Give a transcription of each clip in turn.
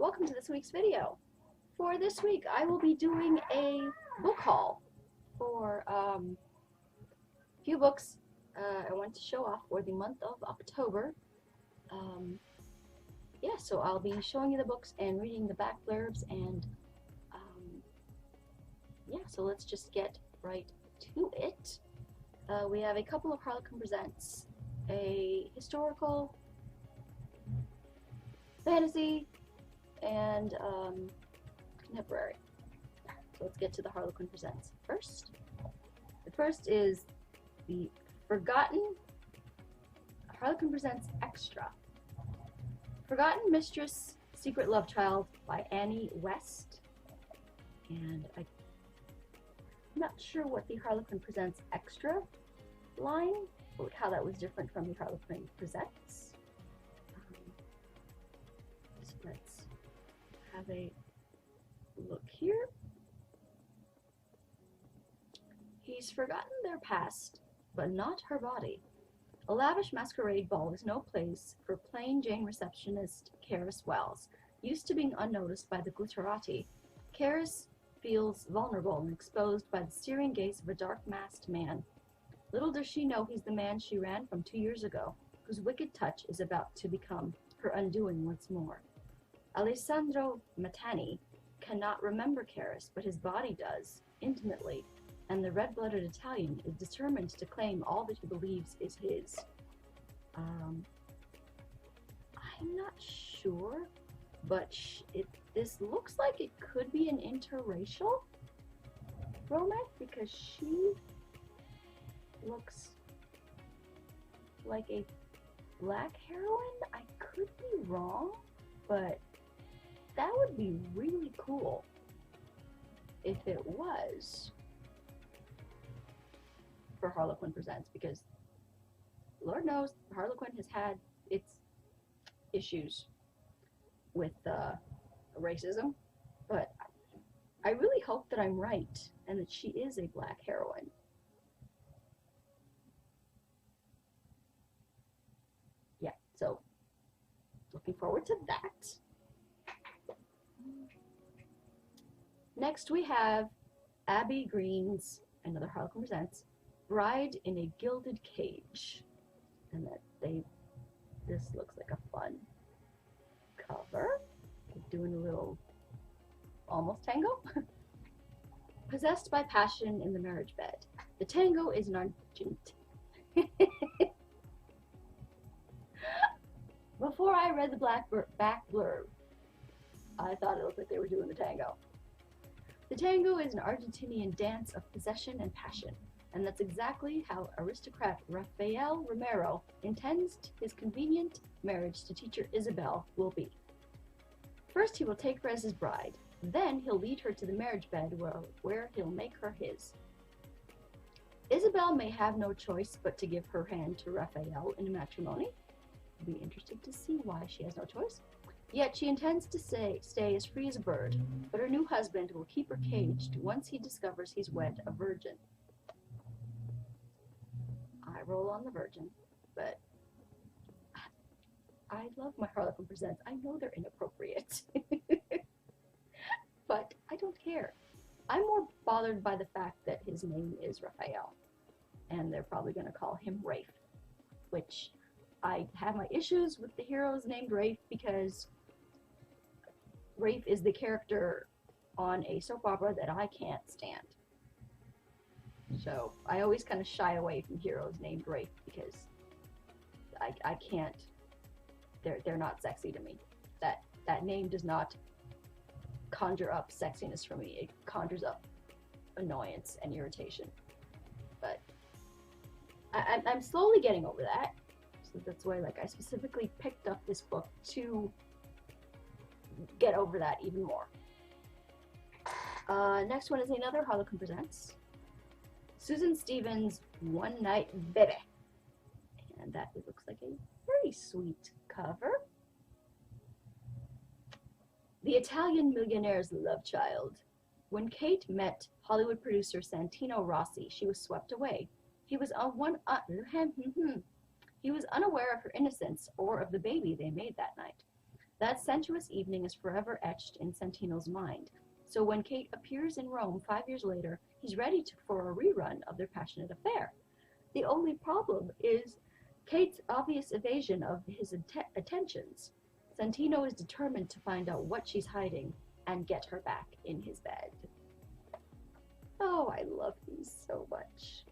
welcome to this week's video. For this week, I will be doing a book haul for a few books I want to show off for the month of October. Yeah, so I'll be showing you the books and reading the back blurbs, and yeah, so let's just get right to it. We have a couple of Harlequin Presents, a historical, fantasy, and contemporary. So let's get to the Harlequin Presents first. The first is the Forgotten Harlequin Presents Extra. Forgotten Mistress, Secret Love Child by Annie West. And I'm not sure what the Harlequin Presents Extra line, how that was different from the Harlequin Presents. So let's have a look here. He's forgotten their past, but not her body. A lavish masquerade ball is no place for plain Jane receptionist Karis Wells. Used to being unnoticed by the glitterati, Karis feels vulnerable and exposed by the searing gaze of a dark-masked man. Little does she know he's the man she ran from 2 years ago, whose wicked touch is about to become her undoing once more. Alessandro Matani cannot remember Karis, but his body does, intimately, and the red-blooded Italian is determined to claim all that he believes is his. I'm not sure, but this looks like it could be an interracial romance, because she looks like a black heroine. I could be wrong, but that would be really cool if it was for Harlequin Presents, because Lord knows Harlequin has had its issues with racism, but I really hope that I'm right and that she is a black heroine. Yeah, so looking forward to that. Next we have Abby Green's, another Harlequin Presents, Bride in a Gilded Cage. And this looks like a fun cover. Doing a little almost tango. Possessed by passion in the marriage bed. The tango is an Argent. Before I read the back blurb, I thought it looked like they were doing the tango. The tango is an Argentinian dance of possession and passion, and that's exactly how aristocrat Rafael Romero intends his convenient marriage to teacher Isabel will be. First he will take her as his bride, then he'll lead her to the marriage bed where he'll make her his. Isabel may have no choice but to give her hand to Rafael in matrimony. It'll be interesting to see why she has no choice. Yet she intends to stay as free as a bird, but her new husband will keep her caged once he discovers he's wed a virgin. I roll on the virgin, but I love my Harlequin Presents. I know they're inappropriate, but I don't care. I'm more bothered by the fact that his name is Raphael, and they're probably going to call him Rafe, which I have my issues with the heroes named Rafe, because Rafe is the character on a soap opera that I can't stand. So I always kind of shy away from heroes named Rafe, because I can't. They're not sexy to me. That name does not conjure up sexiness for me. It conjures up annoyance and irritation. But I'm slowly getting over that. So that's why, like, I specifically picked up this book to get over that even more. Next one is another Harlequin Presents, Susan Stevens' One Night Baby. And that looks like a very sweet cover. The Italian Millionaire's Love Child. When Kate met Hollywood producer Santino Rossi, she was swept away. He was unaware of her innocence or of the baby they made that night. That sensuous evening is forever etched in Santino's mind. So when Kate appears in Rome 5 years later, he's ready for a rerun of their passionate affair. The only problem is Kate's obvious evasion of his attentions. Santino is determined to find out what she's hiding and get her back in his bed. Oh, I love these so much.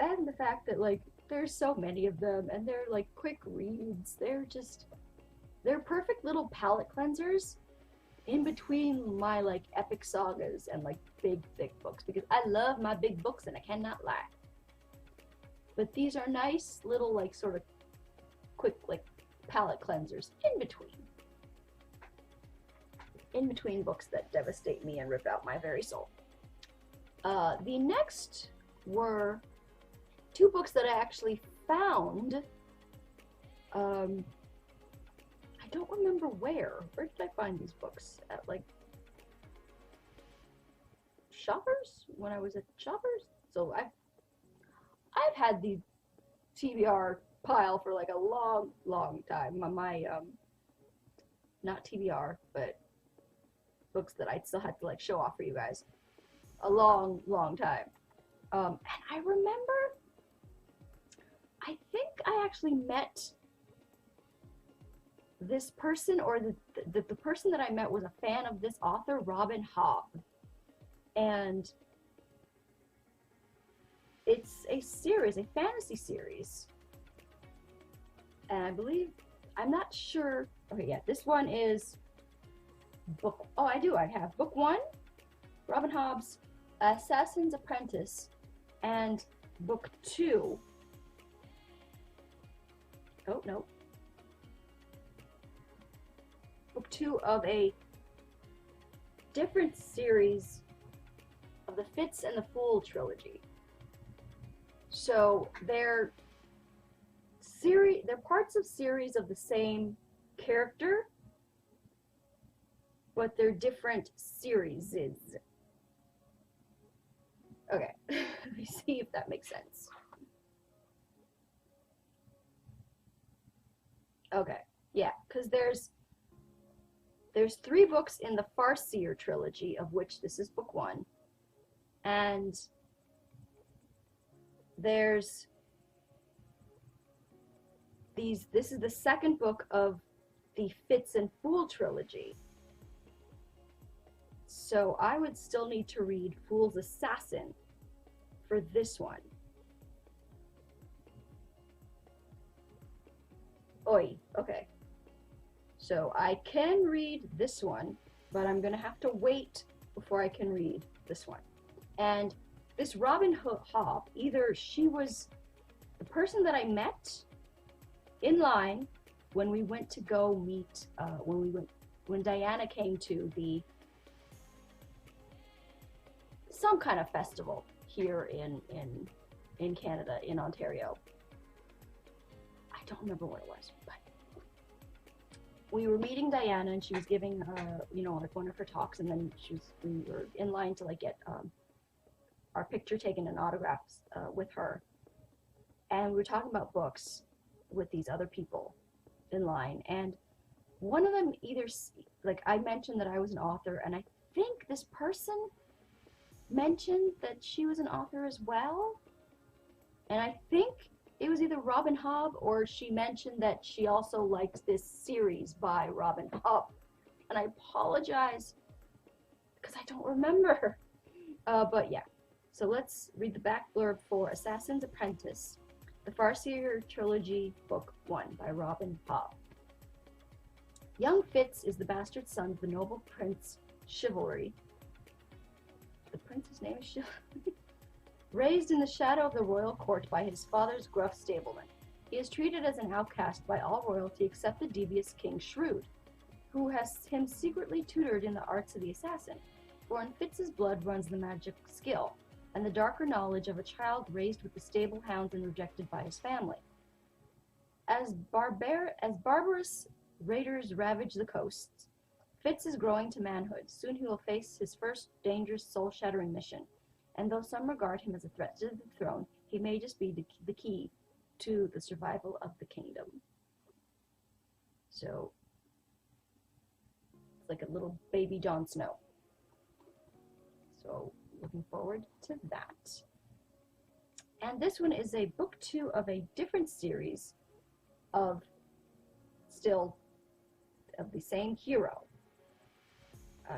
And the fact that, like, there's so many of them, and they're, like, quick reads. They're perfect little palate cleansers in between my, like, epic sagas and, like, big, thick books, because I love my big books, and I cannot lie. But these are nice little, like, sort of quick, like, palate cleansers in between books that devastate me and rip out my very soul. The next were two books that I actually found. I don't remember where. Where did I find these books? At, like, Shoppers? When I was at Shoppers? So I've had the TBR pile for, like, a long, long time. My not TBR, but books that I still had to, like, show off for you guys. A long, long time. And I remember, I think I actually met this person, or the person that I met was a fan of this author, Robin Hobb. And it's a series, a fantasy series. And I believe, I'm not sure, okay, yeah, this one is book, oh, I have book 1, Robin Hobb's Assassin's Apprentice, and book 2, oh, no, book 2 of a different series of the Fitz and the Fool trilogy. So they're parts of series of the same character, but they're different series. Okay, let me see if that makes sense. Okay, yeah, because there's 3 books in the Farseer trilogy, of which this is book 1, and there's this is the second book of the Fitz and Fool trilogy. So I would still need to read Fool's Assassin for this one. Oi, okay. So I can read this one, but I'm gonna have to wait before I can read this one. And this Robin Hobb, either she was the person that I met in line when we went to go meet, when Diana came to some kind of festival here in Canada, in Ontario. I don't remember what it was, but we were meeting Diana, and she was giving, like one of her talks, and then we were in line to, like, get our picture taken and autographs with her, and we were talking about books with these other people in line, and one of them I mentioned that I was an author, and I think this person mentioned that she was an author as well, and I think it was either Robin Hobb, or she mentioned that she also liked this series by Robin Hobb, and I apologize because I don't remember, but yeah. So let's read the back blurb for Assassin's Apprentice, the Farseer Trilogy, Book 1 by Robin Hobb. Young Fitz is the bastard son of the noble Prince Chivalry. The prince's name is Chivalry? Raised in the shadow of the royal court by his father's gruff stableman, he is treated as an outcast by all royalty except the devious King Shrewd, who has him secretly tutored in the arts of the assassin, for in Fitz's blood runs the magic skill, and the darker knowledge of a child raised with the stable hounds and rejected by his family. As barbarous raiders ravage the coasts, Fitz is growing to manhood. Soon he will face his first dangerous, soul-shattering mission, and though some regard him as a threat to the throne, he may just be the key to the survival of the kingdom. So, It's like a little baby Jon Snow. So looking forward to that. And this one is a book 2 of a different series of the same hero.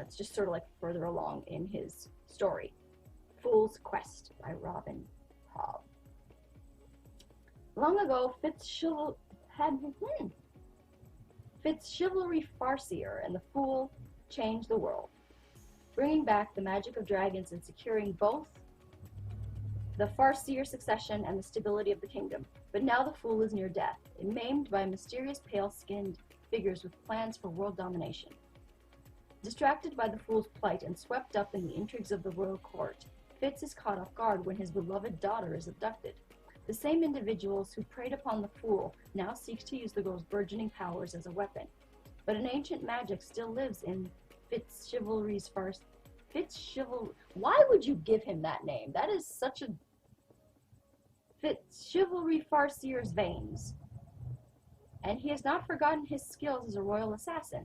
It's just sort of like further along in his story. Fool's Quest by Robin Hobb. Long ago, Fitzchivalry Farseer and the Fool changed the world, bringing back the magic of dragons and securing both the Farseer succession and the stability of the kingdom. But now the Fool is near death, maimed by mysterious pale-skinned figures with plans for world domination. Distracted by the Fool's plight and swept up in the intrigues of the royal court, Fitz is caught off guard when his beloved daughter is abducted. The same individuals who preyed upon the Fool now seek to use the girl's burgeoning powers as a weapon. But an ancient magic still lives in Fitzchivalry's farce. Why would you give him that name? That is such a Fitzchivalry Farseer's veins. And he has not forgotten his skills as a royal assassin.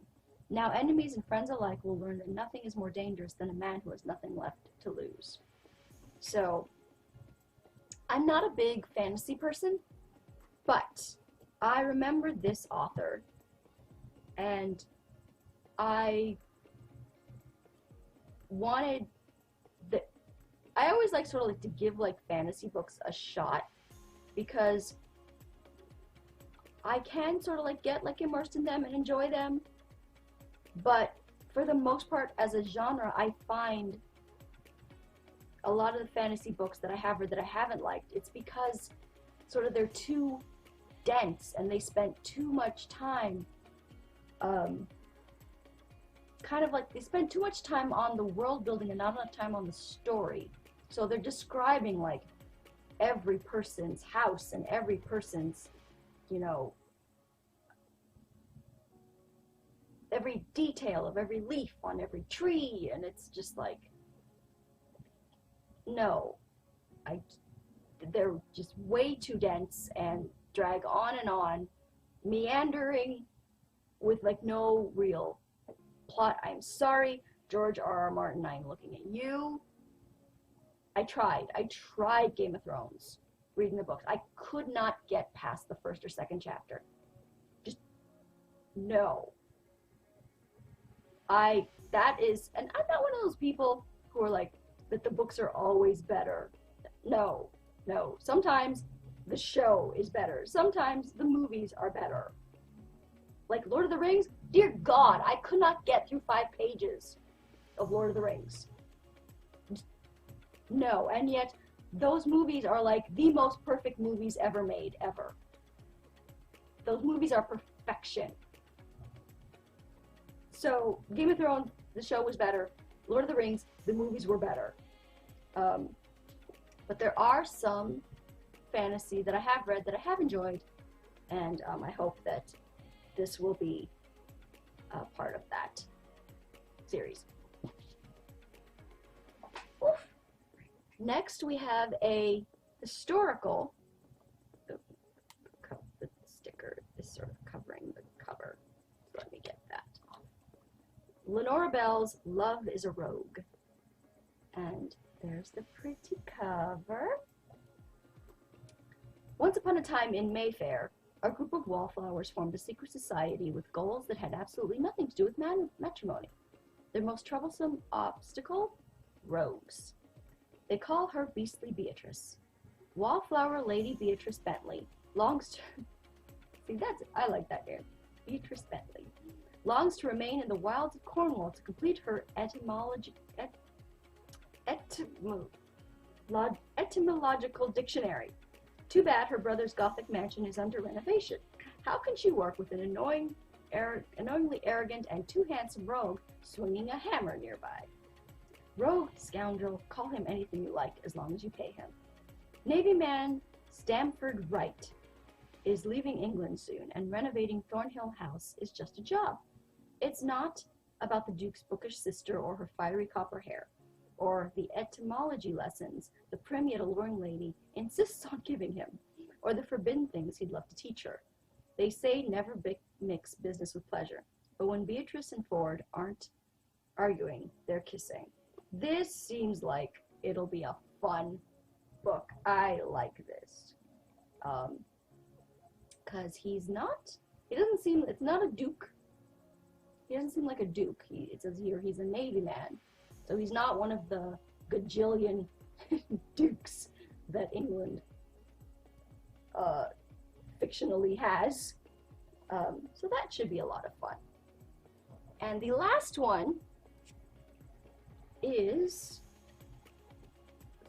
Now enemies and friends alike will learn that nothing is more dangerous than a man who has nothing left to lose. So, I'm not a big fantasy person, but I remembered this author, and I wanted I always like sort of like to give like fantasy books a shot, because I can sort of like get like immersed in them and enjoy them, but for the most part as a genre, I find a lot of the fantasy books that I have read that I haven't liked, it's because sort of they're too dense and they spent too much time kind of like they spend too much time on the world building and not enough time on the story. So they're describing like every person's house and every person's, you know, every detail of every leaf on every tree, and it's just like, no, they're just way too dense and drag on, meandering with like no real plot. I'm sorry, George R.R. Martin, I'm looking at you. I tried Game of Thrones, reading the books. I could not get past the first or second chapter. Just, no. And I'm not one of those people who are like, that the books are always better. No. Sometimes the show is better. Sometimes the movies are better. Like Lord of the Rings, dear God, I could not get through 5 pages of Lord of the Rings. No, and yet those movies are like the most perfect movies ever made, ever. Those movies are perfection. So, Game of Thrones, the show was better. Lord of the Rings, the movies were better. But there are some fantasy that I have read that I have enjoyed, and I hope that this will be part of that series. Oof. Next, we have a historical. The sticker is sort of covering the cover. Let me get that. Lenora Bell's Love is a Rogue. And there's the pretty cover. Once upon a time in Mayfair, a group of wallflowers formed a secret society with goals that had absolutely nothing to do with matrimony. Their most troublesome obstacle? Rogues. They call her Beastly Beatrice. Wallflower Lady Beatrice Bentley longs to... I like that name. Beatrice Bentley. Longs to remain in the wilds of Cornwall to complete her etymological dictionary. Too bad her brother's Gothic mansion is under renovation. How can she work with an annoyingly arrogant and too handsome rogue swinging a hammer nearby? Rogue, scoundrel, call him anything you like as long as you pay him. Navy man Stamford Wright is leaving England soon, and renovating Thornhill House is just a job. It's not about the Duke's bookish sister or her fiery copper hair, or the etymology lessons the prim yet alluring lady insists on giving him, or the forbidden things he'd love to teach her. They say never mix business with pleasure, but when Beatrice and Ford aren't arguing, they're kissing. This seems like it'll be a fun book. I like this. Because it's not a duke. He doesn't seem like a duke. It says here he's a Navy man. So he's not one of the gajillion dukes that England fictionally has. So that should be a lot of fun. And the last one is,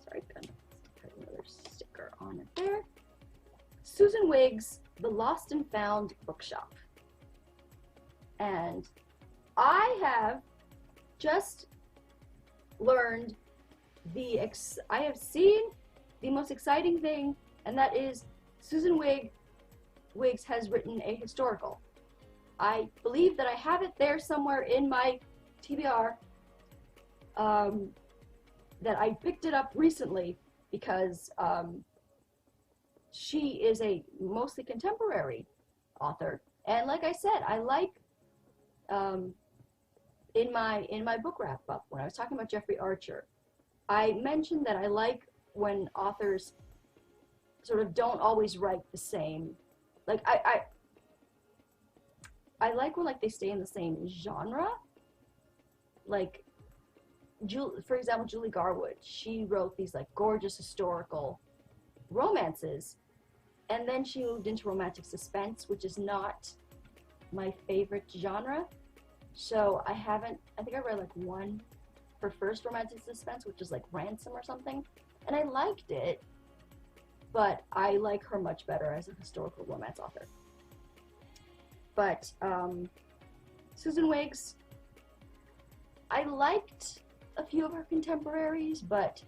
sorry, I'm gonna put another sticker on it there. Susan Wiggs' The Lost and Found Bookshop. And I have just learned I have seen the most exciting thing, and that is Susan Wiggs has written a historical. I believe that I have it there somewhere in my TBR, that I picked it up recently because she is a mostly contemporary author, and like I said, I like in my book wrap up when I was talking about Jeffrey Archer, I mentioned that I like when authors sort of don't always write the same. Like I like when like they stay in the same genre. Like for example, Julie Garwood, she wrote these like gorgeous historical romances, and then she moved into romantic suspense, which is not my favorite genre. So I think I read like her first romantic suspense, which is like Ransom or something, and I liked it, but I like her much better as a historical romance author. But Susan Wiggs, I liked a few of her contemporaries, but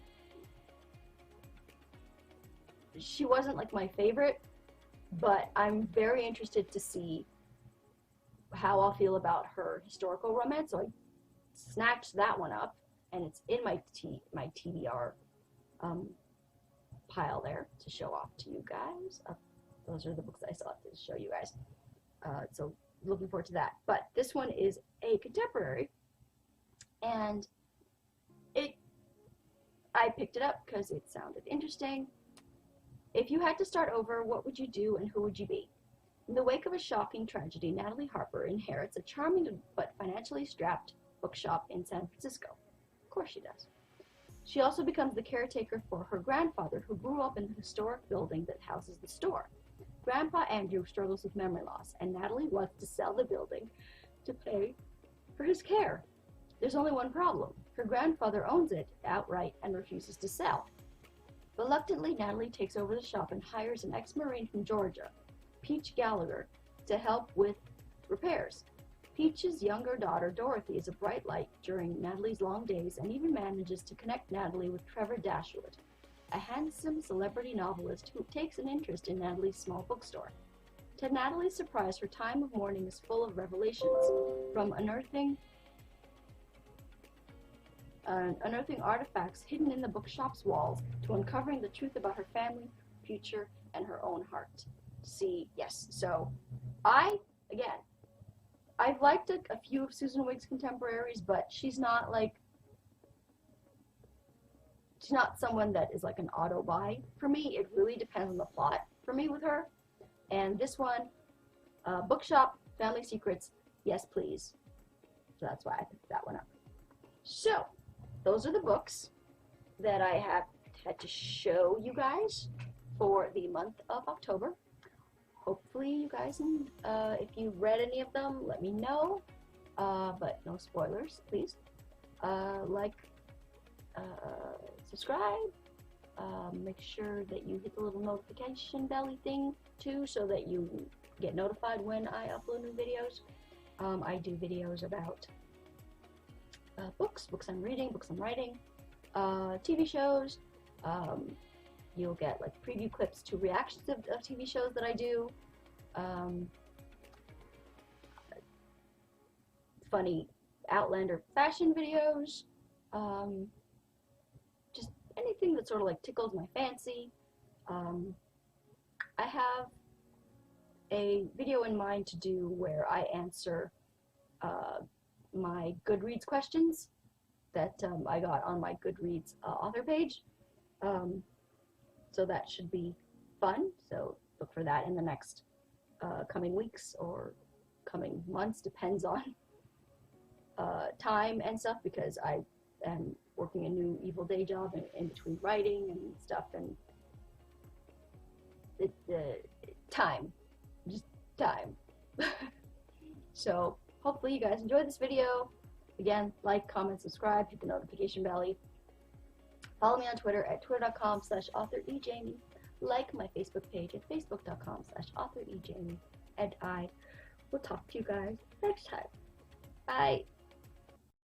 she wasn't like my favorite. But I'm very interested to see how I'll feel about her historical romance, so I snatched that one up, and it's in my TBR pile there to show off to you guys. Those are the books that I still have to show you guys. So looking forward to that. But this one is a contemporary, and I picked it up because it sounded interesting. If you had to start over, what would you do and who would you be? In the wake of a shocking tragedy, Natalie Harper inherits a charming but financially strapped bookshop in San Francisco. Of course she does. She also becomes the caretaker for her grandfather, who grew up in the historic building that houses the store. Grandpa Andrew struggles with memory loss, and Natalie wants to sell the building to pay for his care. There's only one problem. Her grandfather owns it outright and refuses to sell. Reluctantly, Natalie takes over the shop and hires an ex-Marine from Georgia, Peach Gallagher, to help with repairs. Peach's younger daughter, Dorothy, is a bright light during Natalie's long days and even manages to connect Natalie with Trevor Dashwood, a handsome celebrity novelist who takes an interest in Natalie's small bookstore. To Natalie's surprise, her time of mourning is full of revelations, from unearthing artifacts hidden in the bookshop's walls to uncovering the truth about her family, future, and her own heart. See, yes, so I've liked a few of Susan Wiggs' contemporaries, but she's not someone that is like an auto buy for me. It really depends on the plot for me with her. And this one, Bookshop, Family Secrets, yes please. So that's why I picked that one up. So, those are the books that I have had to show you guys for the month of October. Hopefully you guys, if you read any of them, let me know. But no spoilers, please. Subscribe. Make sure that you hit the little notification belly thing too, so that you get notified when I upload new videos. I do videos about books I'm reading, books I'm writing, TV shows. You'll get like preview clips to reactions of TV shows that I do. Funny Outlander fashion videos. Just anything that sort of like tickles my fancy. I have a video in mind to do where I answer my Goodreads questions that I got on my Goodreads author page. So that should be fun. So look for that in the next coming weeks or coming months, depends on time and stuff, because I am working a new evil day job in between writing and stuff, and time, just time. So hopefully you guys enjoyed this video. Again, like, comment, subscribe, hit the notification belly. Follow me on Twitter at twitter.com/authorejamie. Like my Facebook page at facebook.com/authorejamie. And I will talk to you guys next time. Bye.